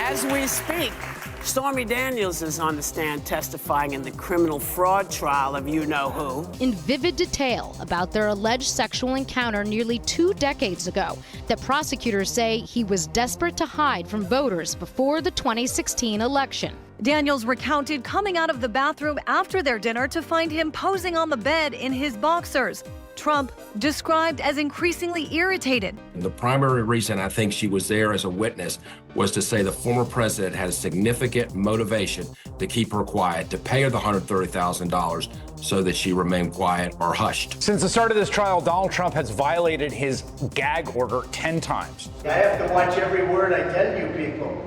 As we speak, Stormy Daniels is on the stand testifying in the criminal fraud trial of you-know-who. In vivid detail about their alleged sexual encounter nearly 2 decades ago that prosecutors say he was desperate to hide from voters before the 2016 election. Daniels recounted coming out of the bathroom after their dinner to find him posing on the bed in his boxers. Trump described as increasingly irritated. The primary reason I think she was there as a witness was to say the former president had a significant motivation to keep her quiet, to pay her the $130,000 so that she remained quiet or hushed. Since the start of this trial, Donald Trump has violated his gag order 10 times. I have to watch every word I tell you people.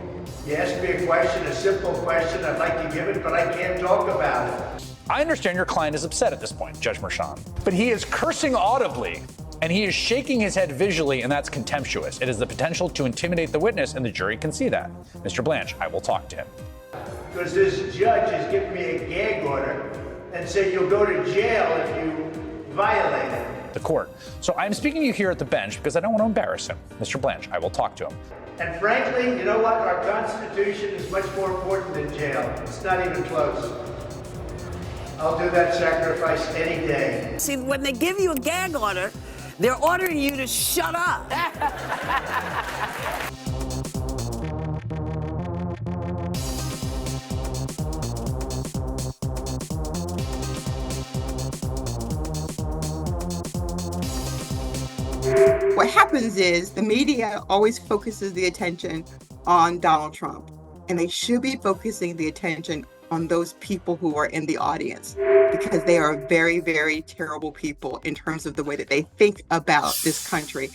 You ask me a question, a simple question, I'd like to give it, but I can't talk about it. I understand your client is upset at this point, Judge Merchan, but he is cursing audibly and he is shaking his head visually, and that's contemptuous. It has the potential to intimidate the witness, and the jury can see that. Mr. Blanche, I will talk to him. Because this judge has given me a gag order and said you'll go to jail if you violate it. The court. So I'm speaking to you here at the bench because I don't want to embarrass him. Mr. Blanche, I will talk to him. And frankly, you know what? Our Constitution is much more important than jail. It's not even close. I'll do that sacrifice any day. See, when they give you a gag order, they're ordering you to shut up. What happens is the media always focuses the attention on Donald Trump, and they should be focusing the attention on those people who are in the audience, because they are very, very terrible people in terms of the way that they think about this country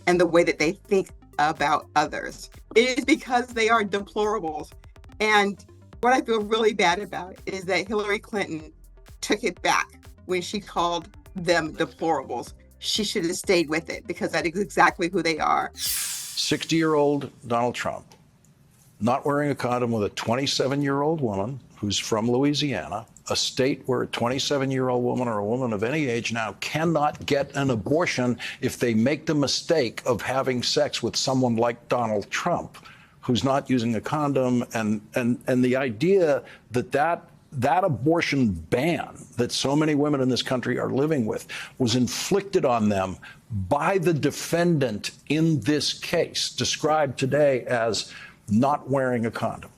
and the way that they think about others. It is because they are deplorables. And what I feel really bad about is that Hillary Clinton took it back when she called them deplorables. She should have stayed with it, because that is exactly who they are. 60-year-old Donald Trump not wearing a condom with a 27-year-old woman who's from Louisiana, a state where a 27-year-old woman or a woman of any age now cannot get an abortion if they make the mistake of having sex with someone like Donald Trump, who's not using a condom. And the idea that abortion ban that so many women in this country are living with was inflicted on them by the defendant in this case, described today as not wearing a condom.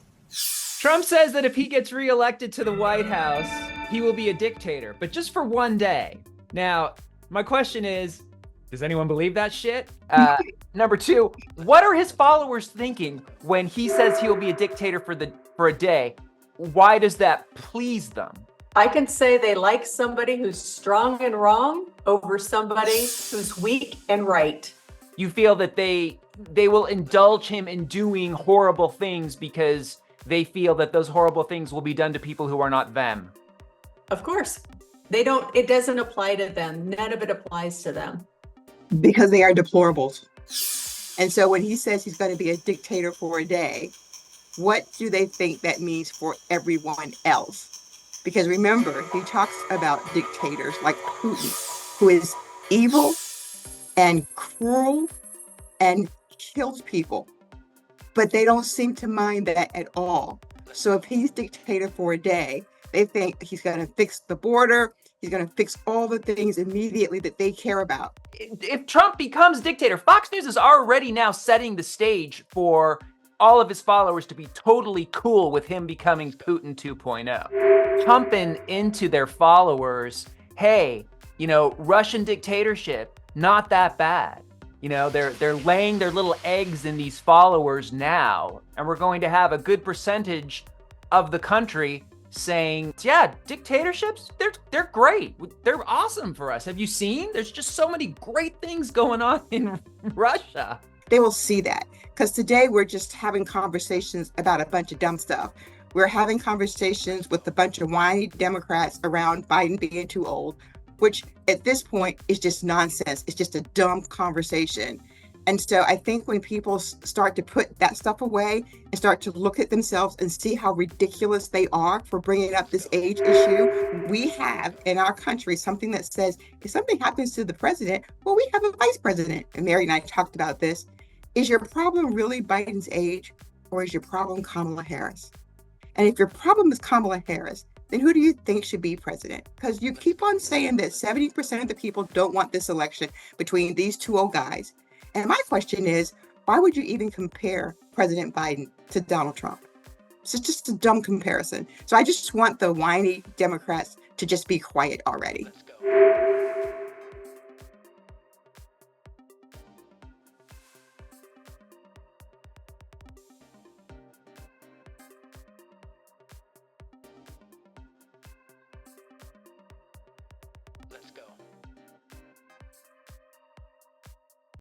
Trump says that if he gets reelected to the White House, he will be a dictator, but just for one day. Now, my question is, does anyone believe that shit? Number two, what are his followers thinking when he says he'll be a dictator for a day? Why does that please them? I can say they like somebody who's strong and wrong over somebody who's weak and right. You feel that they will indulge him in doing horrible things because they feel that those horrible things will be done to people who are not them. Of course. It doesn't apply to them. None of it applies to them. Because they are deplorables. And so when he says he's going to be a dictator for a day, what do they think that means for everyone else? Because remember, he talks about dictators like Putin, who is evil and cruel and kills people. But they don't seem to mind that at all. So if he's dictator for a day, they think he's going to fix the border. He's going to fix all the things immediately that they care about. If Trump becomes dictator, Fox News is already now setting the stage for all of his followers to be totally cool with him becoming Putin 2.0. Pumping into their followers, hey, Russian dictatorship, not that bad. They're laying their little eggs in these followers now, and we're going to have a good percentage of the country saying, yeah, dictatorships, they're great. They're awesome for us. Have you seen? There's just so many great things going on in Russia. They will see that, because today we're just having conversations about a bunch of dumb stuff. We're having conversations with a bunch of whiny Democrats around Biden being too old, which at this point is just nonsense. It's just a dumb conversation. And so I think when people start to put that stuff away and start to look at themselves and see how ridiculous they are for bringing up this age issue, we have in our country something that says, if something happens to the president, well, we have a vice president. And Mary and I talked about this. Is your problem really Biden's age? or is your problem Kamala Harris? And if your problem is Kamala Harris, then who do you think should be president? Because you keep on saying that 70% of the people don't want this election between these two old guys. And my question is, why would you even compare President Biden to Donald Trump? It's just a dumb comparison. So I just want the whiny Democrats to just be quiet already.